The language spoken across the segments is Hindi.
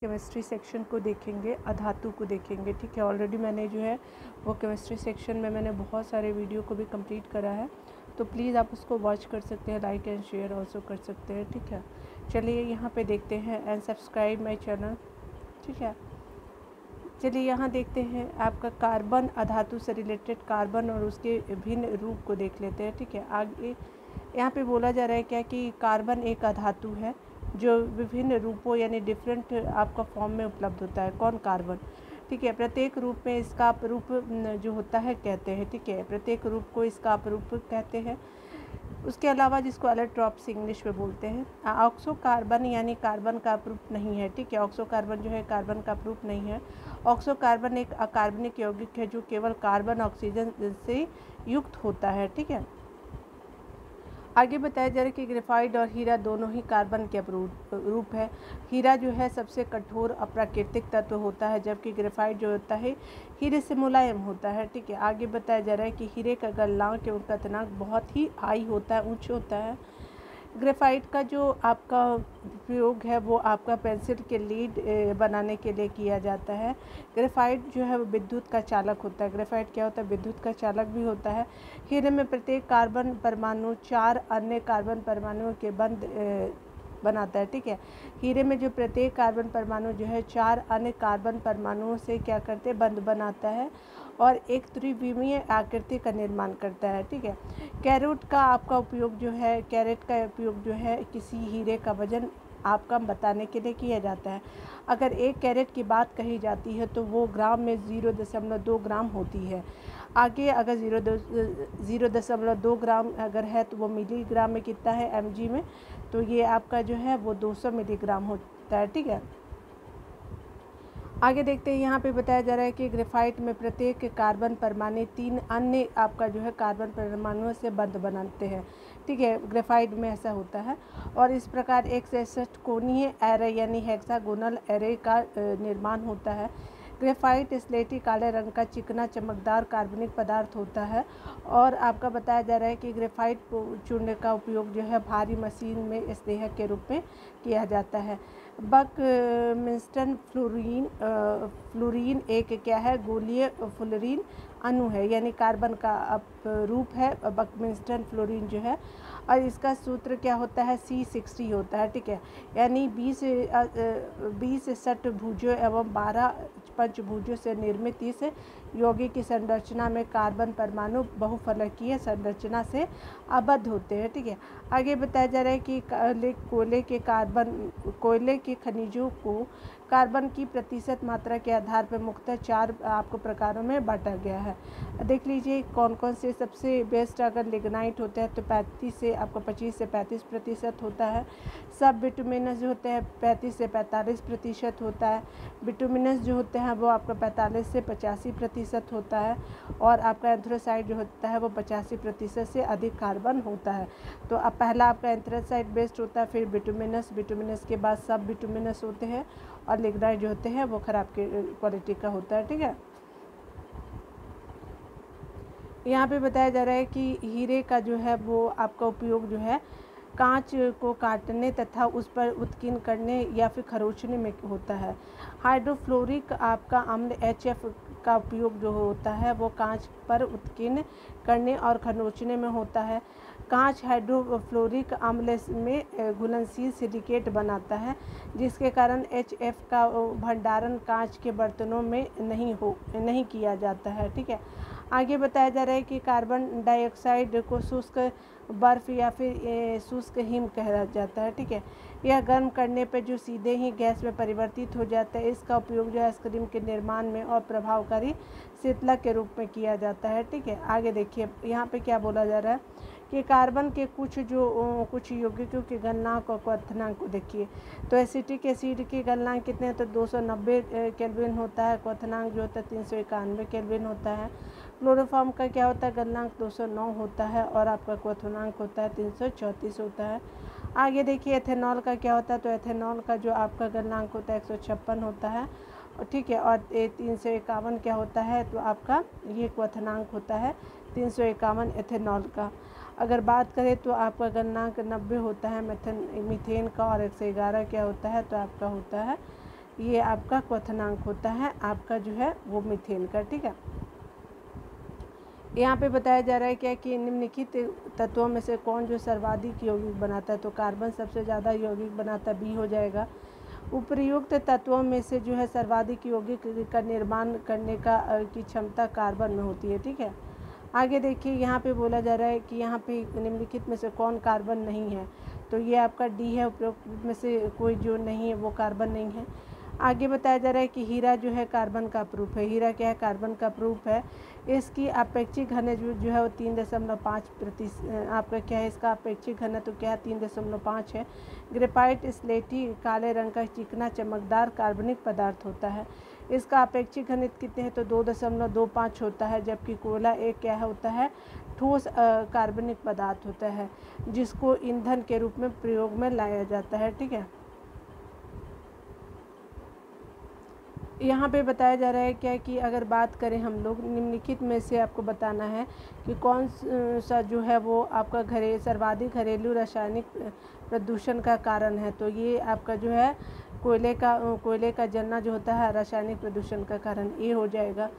केमिस्ट्री सेक्शन को देखेंगे, अधातु को देखेंगे। ठीक है, ऑलरेडी मैंने जो है वो केमिस्ट्री सेक्शन में मैंने बहुत सारे वीडियो को भी कंप्लीट करा है, तो प्लीज़ आप उसको वॉच कर सकते हैं, लाइक एंड शेयर ऑल्सो कर सकते हैं। ठीक है, चलिए यहाँ पे देखते हैं एंड सब्सक्राइब माय चैनल। ठीक है, चलिए यहाँ देखते हैं आपका कार्बन, अधातु से रिलेटेड कार्बन और उसके भिन्न रूप को देख लेते हैं। ठीक है, आगे यहाँ पे बोला जा रहा है क्या कि कार्बन एक अधातु है जो विभिन्न रूपों यानी डिफरेंट आपका फॉर्म में उपलब्ध होता है। कौन? कार्बन। ठीक है, प्रत्येक रूप में इसका अपरूप जो होता है कहते हैं। ठीक है, प्रत्येक रूप को इसका अपरूप कहते हैं। उसके अलावा जिसको एलोट्रॉप्स इंग्लिश में बोलते हैं। ऑक्सो कार्बन यानी कार्बन का अपरूप नहीं है। ठीक है, ऑक्सो कार्बन जो है कार्बन का अपरूप नहीं है। ऑक्सो कार्बन एक अकार्बनिक यौगिक है जो केवल कार्बन ऑक्सीजन से युक्त होता है। ठीक है, आगे बताया जा रहा है कि ग्रेफाइट और हीरा दोनों ही कार्बन के रूप है। हीरा जो है सबसे कठोर अप्राकृतिक तत्व होता है, जबकि ग्रेफाइट जो होता है हीरे से मुलायम होता है। ठीक है, आगे बताया जा रहा है कि हीरे का गलनांक एवं कथनांक बहुत ही हाई होता है, उच्च होता है। ग्रेफाइट का जो आपका उपयोग है वो आपका पेंसिल के लीड बनाने के लिए किया जाता है। ग्रेफाइट जो है वो विद्युत का चालक होता है। ग्रेफाइट क्या होता है? विद्युत का चालक भी होता है। हीरे में प्रत्येक कार्बन परमाणु 4 अन्य कार्बन परमाणुओं के बंध बनाता है। ठीक है, हीरे में जो प्रत्येक कार्बन परमाणु जो है 4 अन्य कार्बन परमाणुओं से क्या करते हैं? बंध बनाता है और एक त्रिविमीय आकृति का निर्माण करता है। ठीक है, कैरेट का आपका उपयोग जो है, कैरेट का उपयोग जो है किसी हीरे का वजन आपका बताने के लिए किया जाता है। अगर 1 कैरेट की बात कही जाती है तो वो ग्राम में 0.2 ग्राम होती है। आगे अगर 0.2 ग्राम अगर है तो वो मिलीग्राम में कितना है? mg में, तो ये आपका जो है वो 200 मिलीग्राम होता है। ठीक है, आगे देखते हैं। यहाँ पे बताया जा रहा है कि ग्रेफाइट में प्रत्येक कार्बन परमाणु 3 अन्य आपका जो है कार्बन परमाणुओं से बंध बनाते हैं। ठीक है, ग्रेफाइट में ऐसा होता है और इस प्रकार एक से षटकोणीय एरे यानी हेक्सागोनल एरे का निर्माण होता है। ग्रेफाइट स्लेटी काले रंग का चिकना चमकदार कार्बनिक पदार्थ होता है और आपका बताया जा रहा है कि ग्रेफाइट चूर्ण का उपयोग जो है भारी मशीन में स्नेहक के रूप में किया जाता है। बकमिंस्टन फ्लोरीन एक क्या है? गोलीय फ्लोरीन अणु है, यानी कार्बन का रूप है बकमिंस्टन फ्लोरीन जो है, और इसका सूत्र क्या होता है? C60 होता है। ठीक है, यानी 20 षटभुजों एवं 12 पंचभुजों से निर्मित इस यौगिक की संरचना में कार्बन परमाणु बहुफलकीय संरचना से आबद्ध होते हैं। ठीक है, आगे बताया जा रहा है कि कोयले के खनिजों को कार्बन की प्रतिशत मात्रा के आधार पर मुख्यतः 4 आपको प्रकारों में बांटा गया है। देख लीजिए कौन कौन से सबसे बेस्ट। अगर लिग्नाइट होता है तो 25 से 35% होता है। सब बिटुमिनस जो होते हैं 35 से 45% होता है। बिटुमिनस जो होते हैं वो आपका 45 से 85% होता है और आपका एंथ्रासाइड जो होता है वो 85% से अधिक कार्बन होता है। तो अब पहला आपका एंथ्रासाइड बेस्ट होता है, फिर बिटुमिनस के बाद सब बिटुमिनस होते हैं और लिग्नाइट जो होते हैं वो खराब क्वालिटी का होता है। ठीक है, यहाँ पे बताया जा रहा है कि हीरे का जो है वो आपका उपयोग जो है कांच को काटने तथा उस पर उत्कीर्ण करने या फिर खरोचने में होता है। हाइड्रोफ्लोरिक आपका अम्ल HF का उपयोग जो होता है वो कांच पर उत्कीर्ण करने और खरोचने में होता है। कांच हाइड्रोफ्लोरिक अम्ल में घुलनशील सिलिकेट बनाता है, जिसके कारण HF का भंडारण कांच के बर्तनों में नहीं किया जाता है। ठीक है, आगे बताया जा रहा है कि कार्बन डाइऑक्साइड को शुष्क बर्फ़ या फिर शुष्क हिम कहा जाता है। ठीक है, यह गर्म करने पर जो सीधे ही गैस में परिवर्तित हो जाता है। इसका उपयोग जो है आइसक्रीम के निर्माण में और प्रभावकारी शीतलक के रूप में किया जाता है। ठीक है, आगे देखिए यहाँ पे क्या बोला जा रहा है कि कार्बन के कुछ यौगिकों के गलनांक और क्वथनांक को देखिए। तो एसिटिक एसिड के गलनांक कितने होते हैं? 290 केल्विन होता है। क्वथनांक जो होता है 391 केल्विन होता है। क्लोरोफॉर्म का क्या होता है? गलनांक 209 होता है और आपका क्वथनांक होता है 334 होता है। आगे देखिए एथेनॉल का क्या होता है? तो एथेनॉल का जो आपका गलनांक होता है 156 होता है। ठीक है, और 351 क्या होता है? तो आपका ये क्वथनांक होता है 351 एथेनॉल का। अगर बात करें तो आपका गलनांक 90 होता है मीथेन का, और 111 क्या होता है? तो आपका होता है ये आपका क्वथनांक होता है आपका जो है वो मीथेन का, ठीक है। यहाँ पे बताया जा रहा है क्या कि निम्नलिखित तत्वों में से कौन जो सर्वाधिक यौगिक बनाता है, तो कार्बन सबसे ज़्यादा यौगिक बनाता, बी हो जाएगा। उपर्युक्त तत्वों में से जो है सर्वाधिक यौगिक का निर्माण करने की क्षमता कार्बन में होती है, ठीक है। आगे देखिए यहाँ पे बोला जा रहा है कि यहाँ पे निम्नलिखित में से कौन कार्बन नहीं है, तो ये आपका डी है। उपरोक्त में से कोई जो नहीं है वो कार्बन नहीं है। आगे बताया जा रहा है कि हीरा जो है कार्बन का प्रूफ है। हीरा क्या है, कार्बन का प्रूफ है। इसकी अपेक्षिक घनत्व जो है वो 3.5% आपका क्या है, इसका अपेक्षिक घनत्व तो क्या है 3.5 है। ग्रेफाइट स्लेटी काले रंग का चिकना चमकदार कार्बनिक पदार्थ होता है। इसका अपेक्षिक घनत्व कितने हैं, तो 2.25 होता है। जबकि कोयला एक क्या होता है, ठोस कार्बनिक पदार्थ होता है जिसको ईंधन के रूप में प्रयोग में लाया जाता है, ठीक है। यहाँ पे बताया जा रहा है क्या कि अगर बात करें हम लोग निम्नलिखित में से आपको बताना है कि कौन सा जो है वो आपका सर्वाधिक घरेलू रासायनिक प्रदूषण का कारण है, तो ये आपका जो है कोयले का जलना जो होता है रासायनिक प्रदूषण का कारण, ये हो जाएगा।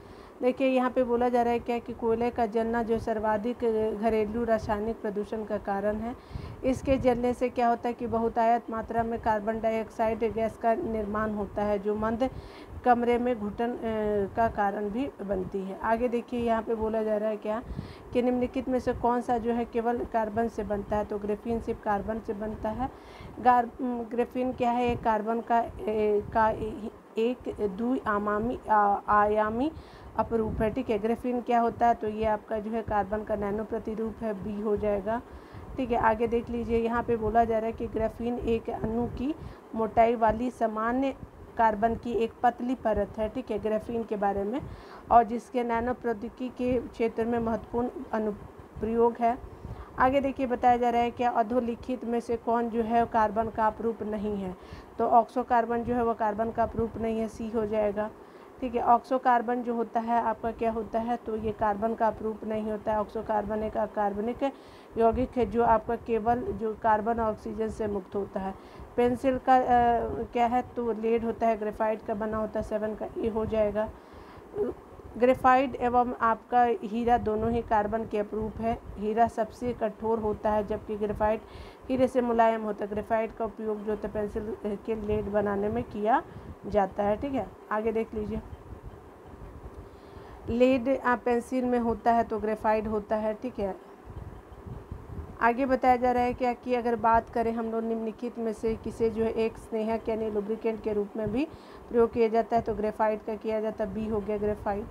देखिए यहाँ पे बोला जा रहा है क्या कि कोयले का जलना जो सर्वाधिक घरेलू रासायनिक प्रदूषण का कारण है। इसके जलने से क्या होता है कि बहुतायत मात्रा में कार्बन डाइऑक्साइड गैस का निर्माण होता है जो मंद कमरे में घुटन का कारण भी बनती है। आगे देखिए यहाँ पे बोला जा रहा है क्या कि निम्नलिखित में से कौन सा जो है केवल कार्बन से बनता है, तो ग्रेफीन सिर्फ कार्बन से बनता है। ग्रेफीन क्या है, एक कार्बन का एक द्विआयामी अपरूप है, ठीक है। ग्रेफीन क्या होता है, तो ये आपका जो है कार्बन का नैनो प्रतिरूप है, बी हो जाएगा, ठीक है। आगे देख लीजिए यहाँ पे बोला जा रहा है कि ग्रेफीन एक अणु की मोटाई वाली सामान्य कार्बन की एक पतली परत है, ठीक है, ग्रेफीन के बारे में, और जिसके नैनो प्रौद्योगिकी के क्षेत्र में महत्वपूर्ण अनुप्रयोग है। आगे देखिए बताया जा रहा है कि अधोलिखित में से कौन जो है कार्बन का अपरूप नहीं है, तो ऑक्सो कार्बन जो है वो कार्बन का अपरूप नहीं है, सी हो जाएगा, ठीक है। ऑक्सो कार्बन जो होता है आपका क्या होता है, तो ये कार्बन का अपरूप नहीं होता है। ऑक्सो कार्बन एक अकार्बनिक यौगिक है जो आपका केवल जो कार्बन और ऑक्सीजन से मुक्त होता है। पेंसिल का क्या है, तो लेड होता है, ग्रेफाइट का बना होता है, 7 का ए हो जाएगा। ग्रेफाइट एवं आपका हीरा दोनों ही कार्बन के अपरूप है। हीरा सबसे कठोर होता है जबकि ग्रेफाइट हीरे से मुलायम होता है। ग्रेफाइट का उपयोग जो होता है पेंसिल के लेड बनाने में किया जाता है, ठीक है। आगे देख लीजिए, लेड पेंसिल में होता है तो ग्रेफाइट होता है, ठीक है। आगे बताया जा रहा है क्या कि अगर बात करें हम लोग निम्नलिखित में से किसे जो है एक स्नेहक यानी लुब्रिकेंट के रूप में भी प्रयोग किया जाता है, तो ग्रेफाइट का किया जाता है, बी हो गया ग्रेफाइट।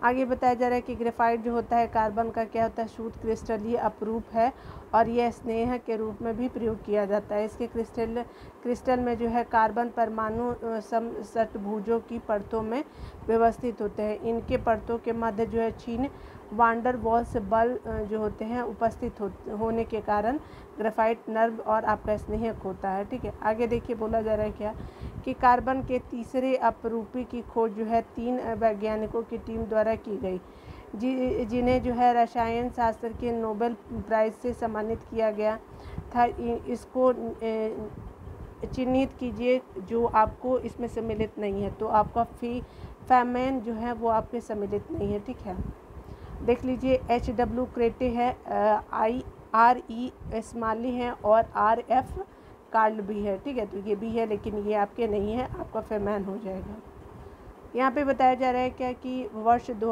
आगे बताया जा रहा है कि ग्रेफाइट जो होता है कार्बन का क्या होता है, शुद्ध क्रिस्टलीय अपरूप है और यह स्नेहक के रूप में भी प्रयोग किया जाता है। इसके क्रिस्टल में जो है कार्बन परमाणु समषट्भुजों की परतों में व्यवस्थित होते हैं। इनके परतों के मध्य जो है छीन वांडर वॉल्स बल जो होते हैं उपस्थित होने के कारण ग्रेफाइट नर्म और आपका स्नेहक होता है, ठीक है। आगे देखिए बोला जा रहा है क्या कि कार्बन के तीसरे अपरूपी की खोज जो है 3 वैज्ञानिकों की टीम द्वारा की गई, जिन्हें जो है रसायन शास्त्र के नोबेल प्राइज़ से सम्मानित किया गया था। इसको चिन्हित कीजिए जो आपको इसमें सम्मिलित नहीं है, तो आपका फैमेन जो है वो आपके सम्मिलित नहीं है, ठीक है। देख लीजिए HW क्रेटे है, IRE स्माली है और RF कार्ल भी है, ठीक है। तो ये भी है लेकिन ये आपके नहीं है, आपका फेमैन हो जाएगा। यहाँ पे बताया जा रहा है क्या कि वर्ष जो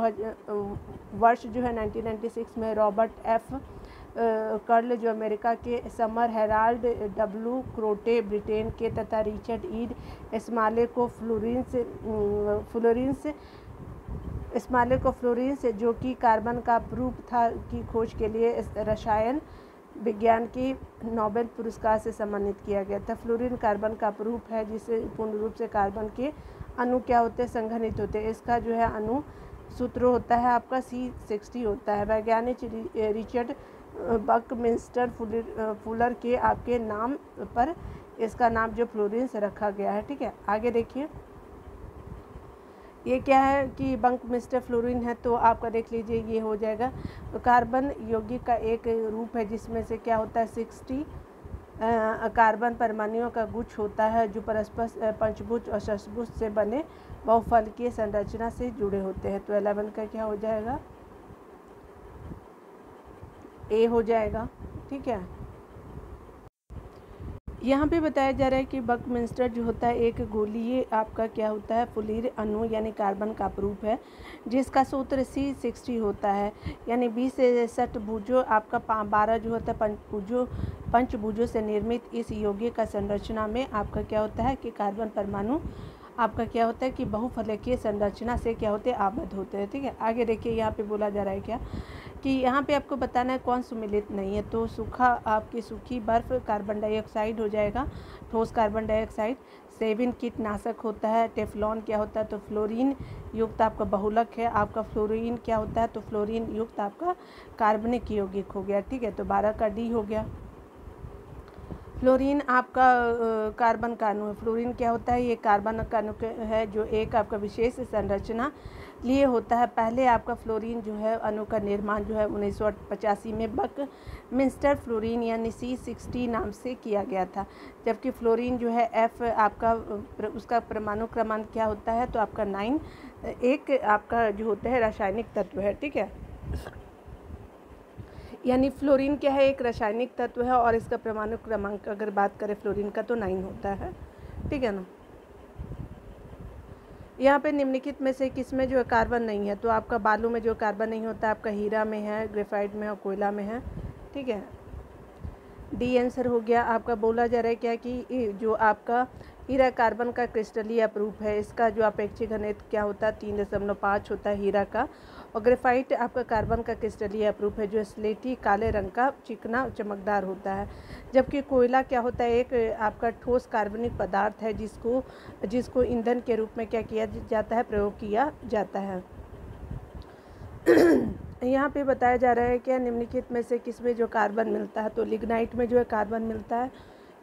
है 1996 में रॉबर्ट F कर्ल जो अमेरिका के, समर हेराल्ड W क्रोटे ब्रिटेन के तथा रिचर्ड ईड स्माले को फ्लोरेंस जो कि कार्बन का प्रूफ था की खोज के लिए रसायन विज्ञान की नोबेल पुरस्कार से सम्मानित किया गया था। फ्लोरीन कार्बन का प्रूफ है जिससे पूर्ण रूप से कार्बन के अणु क्या होते हैं, संघनित होते हैं। इसका जो है अणु सूत्र होता है आपका C60 होता है। वैज्ञानिक रिचर्ड बकमिंस्टर फुलर के आपके नाम पर इसका नाम जो फ्लोरेंस रखा गया है, ठीक है। आगे देखिए ये क्या है कि बकमिंस्टर फ्लोरीन है, तो आपका देख लीजिए ये हो जाएगा। तो कार्बन यौगिक का एक रूप है जिसमें से क्या होता है कार्बन परमाणुओं का गुच्छ होता है जो परस्पर पंचभुज और षष्भुज से बने बहुफलकीय संरचना से जुड़े होते हैं। तो 11 का क्या हो जाएगा, ए हो जाएगा। ठीक है, यहाँ पे बताया जा रहा है कि बकमिंस्टर जो होता है एक गोलीय आपका क्या होता है, फुलीर अणु यानी कार्बन का अपरूप है, जिसका सूत्र C60 होता है, यानी 20 से 60 भुजों आपका 12 जो होता है पंचभुजों से निर्मित इस यौगिक का संरचना में आपका क्या होता है कि कार्बन परमाणु आपका क्या होता है कि बहुफलकीय संरचना से क्या होते हैं, आबद्ध होते हैं। ठीक है, आगे देखिए यहाँ पे बोला जा रहा है क्या कि यहाँ पे आपको बताना है कौन सुमेलित नहीं है। तो सूखा आपकी सूखी बर्फ़ कार्बन डाइऑक्साइड हो जाएगा, ठोस कार्बन डाइऑक्साइड। सेविन कीटनाशक होता है। टेफ्लॉन क्या होता है, तो फ्लोरीन युक्त आपका बहुलक है। आपका फ्लोरीन क्या होता है, तो फ्लोरीन युक्त आपका कार्बनिक यौगिक हो गया। ठीक है, तो 12 का डी हो गया। फ्लोरीन आपका कार्बन का अणु है। फ्लोरीन क्या होता है, ये कार्बन का अणु है जो एक आपका विशेष संरचना लिए होता है। पहले आपका फ्लोरीन जो है अणु का निर्माण जो है 1985 में बकमिंस्टर फ्लोरीन यानी C60 नाम से किया गया था, जबकि फ्लोरीन जो है F आपका उसका परमाणु क्रमांक क्या होता है, तो आपका 9 एक आपका जो होता है रासायनिक तत्व है। ठीक है, यानी फ्लोरीन क्या है, एक रासायनिक तत्व है और इसका परमाणु क्रमांक अगर बात करें फ्लोरीन का तो 9 होता है। ठीक है ना। यहाँ पे निम्नलिखित में से किस में जो है कार्बन नहीं है, तो आपका बालू में जो कार्बन नहीं होता आपका हीरा में है, ग्रेफाइट में और कोयला में है। ठीक है, डी आंसर हो गया। आपका बोला जा रहा है क्या कि जो आपका हीरा कार्बन का क्रिस्टलीय अपरूप है, इसका जो अपेक्षिक घनत्व क्या होता है 3.5 होता है हीरा का। और ग्रेफाइट आपका कार्बन का क्रिस्टलीय अपरूप है जो स्लेटी काले रंग का चिकना चमकदार होता है, जबकि कोयला क्या होता है एक आपका ठोस कार्बनिक पदार्थ है जिसको ईंधन के रूप में क्या किया जाता है, प्रयोग किया जाता है। यहाँ पे बताया जा रहा है क्या निम्नलिखित में से किस में जो कार्बन मिलता है, तो लिग्नाइट में जो है कार्बन मिलता है।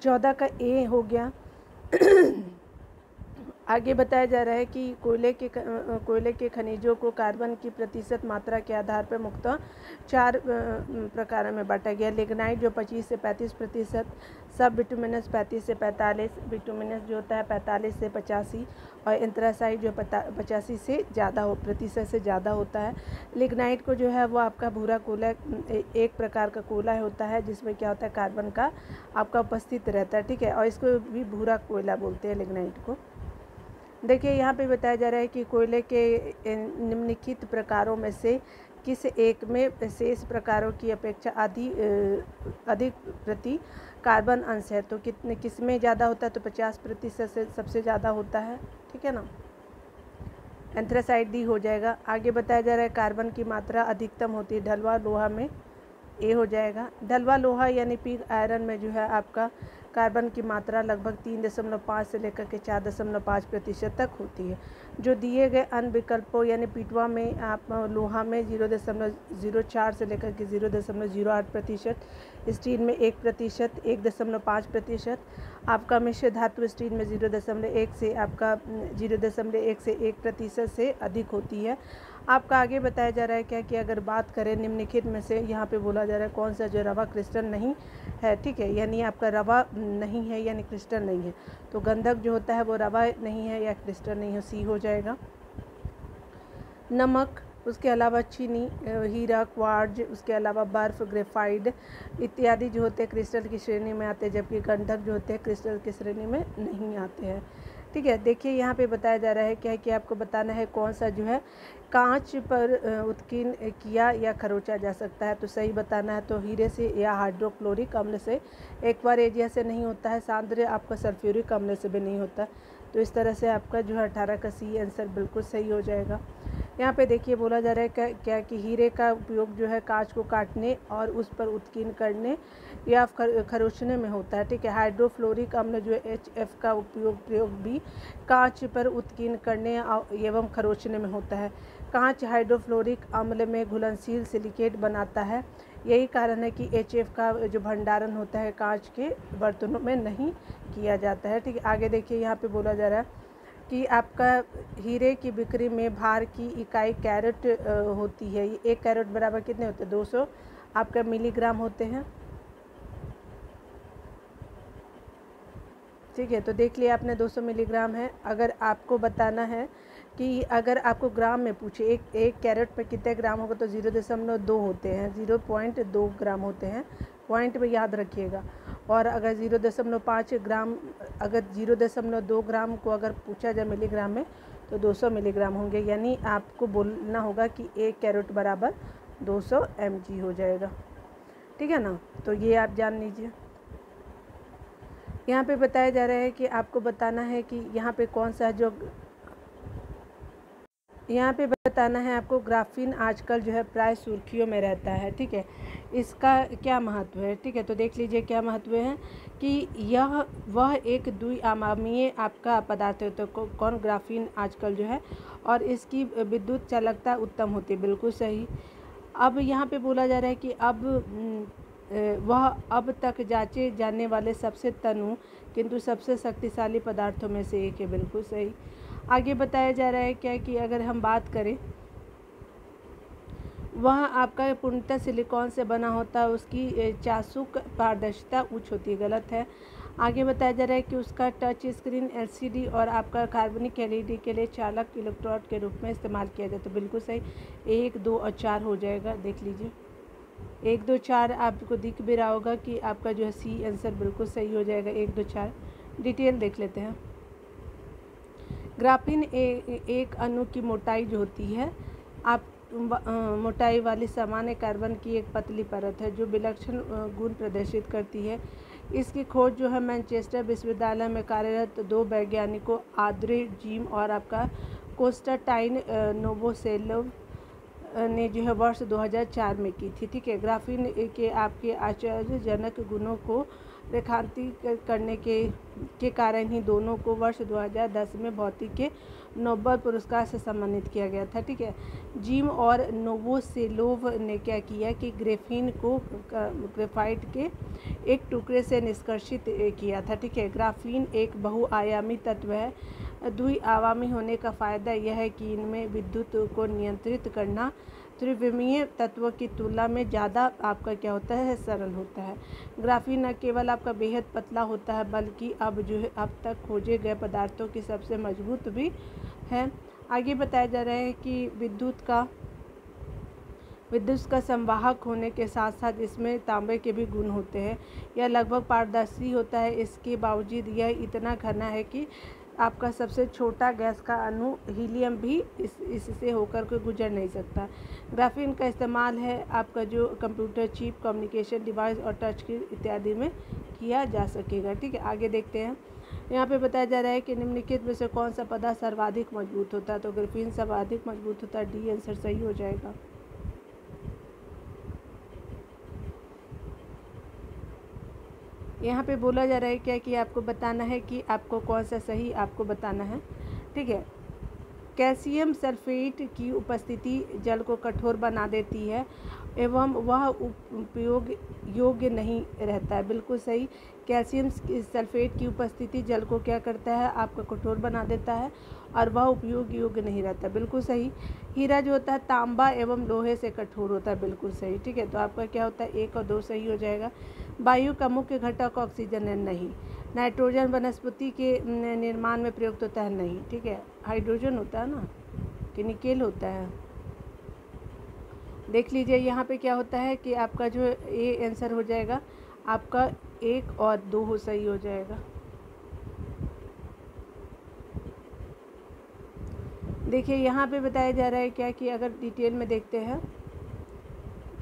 14 का ए हो गया। आगे बताया जा रहा है कि कोयले के खनिजों को कार्बन की प्रतिशत मात्रा के आधार पर मुख्यतः 4 प्रकारों में बांटा गया। लिग्नाइट जो 25 से 35%, सब बिटुमिनस 35 से 45, बिटुमिनस जो होता है 45 से 85 और एंथ्रासाइट जो 85 से ज़्यादा प्रतिशत से ज़्यादा होता है। लिग्नाइट को जो है वो आपका भूरा कोयला एक प्रकार का कोयला होता है जिसमें क्या होता है कार्बन का आपका उपस्थित रहता है। ठीक है, और इसको भी भूरा कोयला बोलते हैं लिग्नाइट को। देखिए यहाँ पे बताया जा रहा है कि कोयले के निम्नलिखित प्रकारों में से किस एक में शेष प्रकारों की अपेक्षा अधिक प्रति कार्बन अंश है, तो किस में ज़्यादा होता है, तो 50% से सबसे ज़्यादा होता है। ठीक है ना, एंथ्रासाइट डी हो जाएगा। आगे बताया जा रहा है कार्बन की मात्रा अधिकतम होती है ढलवा लोहा में, ए हो जाएगा। ढलवा लोहा यानी पिग आयरन में जो है आपका कार्बन की मात्रा लगभग 3.5 से लेकर के 4.5% तक होती है। जो दिए गए अन्य विकल्पों यानी पिटवा में आप लोहा में 0.04 से लेकर के 0.08%, स्टील में 1%, 1.5%, आपका मिश्र धातु स्टील में 0.1 से आपका 0.1 से 1% से अधिक होती है। आपका आगे बताया जा रहा है क्या कि अगर बात करें निम्नलिखित में से, यहाँ पे बोला जा रहा है कौन सा जो रवा क्रिस्टल नहीं है। ठीक है, यानी आपका रवा नहीं है यानी क्रिस्टल नहीं है, तो गंधक जो होता है वो रवा नहीं है या क्रिस्टल नहीं है, सी हो जाएगा। नमक, उसके अलावा चीनी, हीरा, क्वार्ज, उसके अलावा बर्फ़, ग्रेफाइट इत्यादि जो होते हैं क्रिस्टल की श्रेणी में आते हैं, जबकि गंधक जो होते हैं क्रिस्टल की श्रेणी में नहीं आते हैं। ठीक है, देखिए यहाँ पे बताया जा रहा है क्या है कि आपको बताना है कौन सा जो है कांच पर उत्कीर्ण किया या खरोचा जा सकता है, तो सही बताना है। तो हीरे से या हाइड्रोक्लोरिक अम्ल से, एक्वारेजिया से नहीं होता है, सांद्र आपका सल्फ्यूरिक अम्ल से भी नहीं होता। तो इस तरह से आपका जो है 18 का सी आंसर बिल्कुल सही हो जाएगा। यहाँ पे देखिए बोला जा रहा है क्या कि हीरे का उपयोग जो है कांच को काटने और उस पर उत्कीर्ण करने या खरोचने में होता है। ठीक है, हाइड्रोफ्लोरिक अम्ल जो है HF का प्रयोग भी कांच पर उत्कीर्ण करने एवं खरोचने में होता है। कांच हाइड्रोफ्लोरिक अम्ल में घुलनशील सिलिकेट बनाता है, यही कारण है कि HF का जो भंडारण होता है कांच के बर्तनों में नहीं किया जाता है। ठीक है, आगे देखिए यहाँ पे बोला जा रहा है कि आपका हीरे की बिक्री में भार की इकाई कैरेट होती है। ये 1 कैरेट बराबर कितने होते हैं, 200 आपका मिलीग्राम होते हैं। ठीक है। तो देख लिया आपने 200 मिलीग्राम है। अगर आपको बताना है कि अगर आपको ग्राम में पूछे एक कैरेट पे कितने ग्राम होगा, तो 0.2 होते हैं, 0.2 ग्राम होते हैं, पॉइंट में याद रखिएगा। और अगर 0.5 ग्राम, अगर 0.2 ग्राम को अगर पूछा जाए मिलीग्राम में, तो 200 मिलीग्राम होंगे। यानी आपको बोलना होगा कि 1 कैरेट बराबर 200 mg हो जाएगा। ठीक है ना। तो ये आप जान लीजिए। यहाँ पे बताया जा रहा है कि आपको बताना है कि यहाँ पे कौन सा जो यहाँ पे बताना है आपको, ग्राफीन आजकल जो है प्राय सुर्खियों में रहता है। ठीक है, इसका क्या महत्व है। ठीक है, तो देख लीजिए क्या महत्व है कि वह एक द्विआयामीय आपका पदार्थ है। तो कौन, ग्राफीन आजकल जो है, और इसकी विद्युत चालकता उत्तम होती है। बिल्कुल सही। अब यहाँ पे बोला जा रहा है कि वह अब तक जांचे जाने वाले सबसे तनु किंतु सबसे शक्तिशाली पदार्थों में से एक है। बिल्कुल सही। आगे बताया जा रहा है क्या कि अगर हम बात करें, वह आपका पूर्णतः सिलिकॉन से बना होता है, उसकी चाशुक पारदर्शिता उच्च होती है। गलत है। आगे बताया जा रहा है कि उसका टच स्क्रीन, LCD और आपका कार्बनिक LED के लिए चालक इलेक्ट्रोड के रूप में इस्तेमाल किया जाता है। बिल्कुल सही। 1, 2 और 4 हो जाएगा। देख लीजिए 1, 2, 4 आपको दिख भी रहा होगा कि आपका जो है C आंसर बिल्कुल सही हो जाएगा। 1, 2, 4 डिटेल देख लेते हैं। ग्राफीन एक अणु की मोटाई जो होती है, आप मोटाई वाली सामान्य कार्बन की एक पतली परत है जो विलक्षण गुण प्रदर्शित करती है। इसकी खोज जो है मैनचेस्टर विश्वविद्यालय में कार्यरत 2 वैज्ञानिकों आद्रे जीम और आपका कोस्टाटाइन नोवोसेलोव ने जो है वर्ष 2004 में की थी। ठीक है, ग्राफीन के आपके आश्चर्यजनक गुणों को रेखांकित करने के कारण ही दोनों को वर्ष 2010 में भौतिकी के नोबेल पुरस्कार से सम्मानित किया गया था। ठीक है, जिम और नोवोसेलोव ने क्या किया कि ग्रेफीन को ग्रेफाइट के एक टुकड़े से निष्कर्षित किया था। ठीक है, ग्राफीन एक बहुआयामी तत्व है। द्विआयामी होने का फ़ायदा यह है कि इनमें विद्युत को नियंत्रित करना त्रिविमीय तत्वों की तुलना में ज़्यादा आपका क्या होता है, सरल होता है। ग्राफीन न केवल आपका बेहद पतला होता है, बल्कि अब जो है अब तक खोजे गए पदार्थों की सबसे मजबूत भी है। आगे बताया जा रहा है कि विद्युत का संवाहक होने के साथ साथ इसमें तांबे के भी गुण होते हैं। यह लगभग पारदर्शी होता है। इसके बावजूद यह इतना घना है कि आपका सबसे छोटा गैस का अणु हीलियम भी इससे होकर के गुजर नहीं सकता। ग्राफीन का इस्तेमाल है आपका जो कंप्यूटर चिप, कम्युनिकेशन डिवाइस और टच स्क्रीन इत्यादि में किया जा सकेगा। ठीक है, आगे देखते हैं। यहाँ पे बताया जा रहा है कि निम्नलिखित में से कौन सा पदार्थ सर्वाधिक मजबूत होता है। तो ग्राफीन सर्वाधिक मजबूत होता है। डी आंसर सही हो जाएगा। यहाँ पे बोला जा रहा है क्या कि आपको बताना है कि आपको कौन सा सही आपको बताना है। ठीक है, कैल्शियम सल्फेट की उपस्थिति जल को कठोर बना देती है एवं वह उपयोग योग्य नहीं रहता है। बिल्कुल सही। कैल्शियम सल्फेट की उपस्थिति जल को क्या करता है, आपका कठोर बना देता है और वह उपयोग योग्य नहीं रहता। बिल्कुल सही। हीरा जो होता है तांबा एवं लोहे से कठोर होता है। बिल्कुल सही। ठीक है, तो आपका क्या होता है, 1 और 2 सही हो जाएगा। वायु का मुख्य घटक ऑक्सीजन है। नहीं। नाइट्रोजन वनस्पति के निर्माण में प्रयुक्त होता है। नहीं। ठीक है, हाइड्रोजन होता है ना, कि निकेल होता है। देख लीजिए यहाँ पे क्या होता है कि आपका जो ए आंसर हो जाएगा, आपका 1 और 2 हो सही हो जाएगा। देखिए यहाँ पे बताया जा रहा है क्या कि अगर डिटेल में देखते हैं,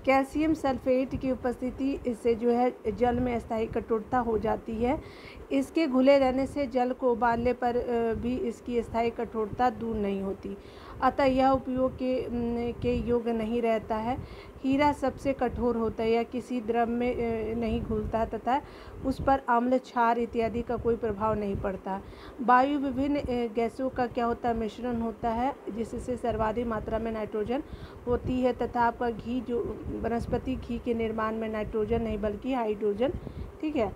कैल्शियम सल्फेट की उपस्थिति से जो है जल में स्थायी कठोरता हो जाती है। इसके घुले रहने से जल को उबालने पर भी इसकी स्थायी कठोरता दूर नहीं होती, अतः यह उपयोग के योग्य नहीं रहता है। हीरा सबसे कठोर होता है, या किसी द्रव में नहीं घुलता तथा उस पर अम्ल, क्षार इत्यादि का कोई प्रभाव नहीं पड़ता। वायु विभिन्न गैसों का क्या होता है, मिश्रण होता है, जिससे सर्वाधिक मात्रा में नाइट्रोजन होती है तथा आपका घी जो वनस्पति घी के निर्माण में नाइट्रोजन नहीं बल्कि हाइड्रोजन। ठीक है,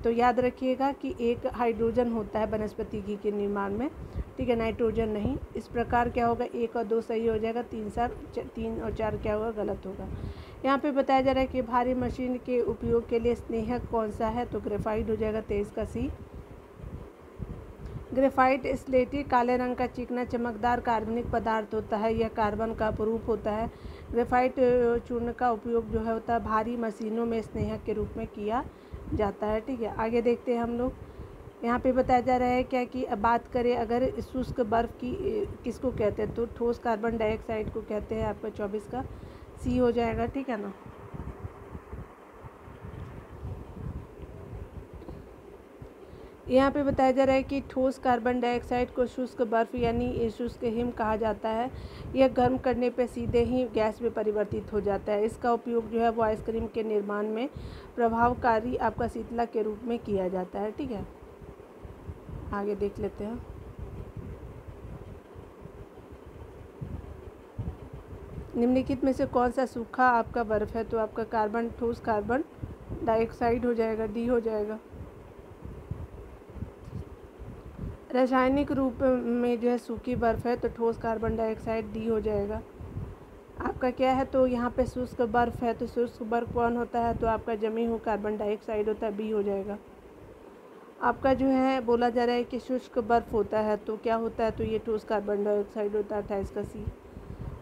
तो याद रखिएगा कि एक हाइड्रोजन होता है वनस्पति घी के निर्माण में। ठीक है, नाइट्रोजन नहीं। इस प्रकार क्या होगा, 1 और 2 सही हो जाएगा। 3 और 4 क्या होगा, गलत होगा। यहाँ पे बताया जा रहा है कि भारी मशीन के उपयोग के लिए स्नेहक कौन सा है, तो ग्रेफाइट हो जाएगा। 23 का सी। ग्रेफाइट स्लेटी काले रंग का चिकना चमकदार कार्बनिक पदार्थ होता है। यह कार्बन का अपरूप होता है। ग्रेफाइट चूर्ण का उपयोग जो है होता है भारी मशीनों में स्नेहक के रूप में किया जाता है। ठीक है, आगे देखते हैं हम लोग। यहाँ पे बताया जा रहा है क्या कि अब बात करें अगर शुष्क बर्फ़ की किसको कहते हैं, तो ठोस कार्बन डाइऑक्साइड को कहते हैं। आपका 24 का सी हो जाएगा। ठीक है ना। यहाँ पे बताया जा रहा है कि ठोस कार्बन डाइऑक्साइड को शुष्क बर्फ़ यानी शुष्क हिम कहा जाता है। यह गर्म करने पे सीधे ही गैस में परिवर्तित हो जाता है। इसका उपयोग जो है वो आइसक्रीम के निर्माण में प्रभावकारी आपका शीतलक के रूप में किया जाता है। ठीक है, आगे देख लेते हैं। निम्नलिखित में से कौन सा सूखा आपका बर्फ़ है, तो आपका कार्बन ठोस कार्बन डाइऑक्साइड हो जाएगा, डी हो जाएगा। रासायनिक रूप में जो है सूखी बर्फ़ है तो ठोस कार्बन डाइऑक्साइड डी हो जाएगा। आपका क्या है, तो यहाँ पे शुष्क बर्फ़ है तो शुष्क बर्फ़ कौन होता है, तो आपका जमी हुआ कार्बन डाइऑक्साइड होता है, बी हो जाएगा। आपका जो है बोला जा रहा है कि शुष्क बर्फ़ होता है तो क्या होता है, तो ये ठोस कार्बन डाइऑक्साइड होता है, 28 का सी।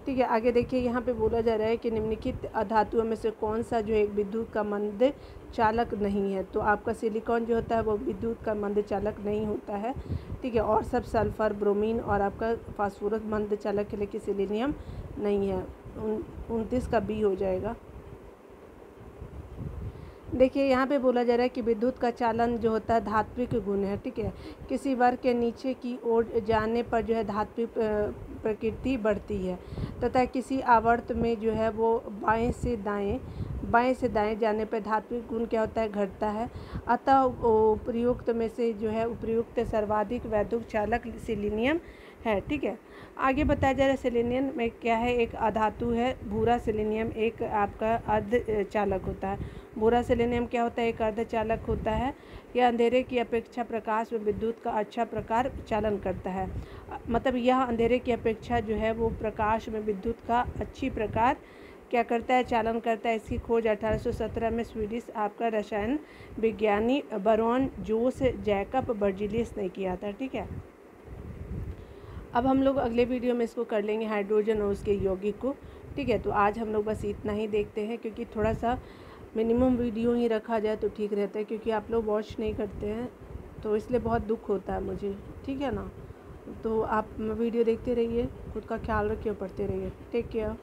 ठीक है, आगे देखिए। यहाँ पे बोला जा रहा है कि निम्नलिखित अधातुओं में से कौन सा जो है एक विद्युत का मंद चालक नहीं है, तो आपका सिलिकॉन जो होता है वो विद्युत का मंद चालक नहीं होता है। ठीक है, और सब सल्फ़र, ब्रोमीन और आपका फास्फोरस मंद चालक है, लेकिन सिलीनियम नहीं है। 29 का बी हो जाएगा। देखिए यहाँ पे बोला जा रहा है कि विद्युत का चालन जो होता है धात्विक गुण है। ठीक है, किसी वर्ग के नीचे की ओर जाने पर जो है धात्विक प्रकृति बढ़ती है तथा किसी आवर्त में जो है वो बाएं से दाएं जाने पर धात्विक गुण क्या होता है, घटता है। अतः उपर्युक्त में से जो है उपर्युक्त सर्वाधिक वैद्युत चालक सिलीनियम है। ठीक है, आगे बताया जा रहा है सिलीनियम में क्या है, एक अधातु है भूरा सिलीनियम, एक आपका अर्ध चालक होता है। भूरा सिलीनियम क्या होता है, एक अर्धचालक होता है। यह अंधेरे की अपेक्षा प्रकाश में विद्युत का अच्छा प्रकार चालन करता है। मतलब यह अंधेरे की अपेक्षा जो है वो प्रकाश में विद्युत का अच्छी प्रकार क्या करता है, चालन करता है। इसकी खोज 1817 में स्वीडिश आपका रसायन विज्ञानी बरोन जोस जैकब बर्जीलियस ने किया था। ठीक है, अब हम लोग अगले वीडियो में इसको कर लेंगे हाइड्रोजन और उसके यौगिक को। ठीक है, तो आज हम लोग बस इतना ही देखते हैं, क्योंकि थोड़ा सा मिनिमम वीडियो ही रखा जाए तो ठीक रहता है, क्योंकि आप लोग वॉच नहीं करते हैं तो इसलिए बहुत दुख होता है मुझे। ठीक है ना, तो आप वीडियो देखते रहिए, खुद का ख्याल रखिए, पढ़ते रहिए। Take care.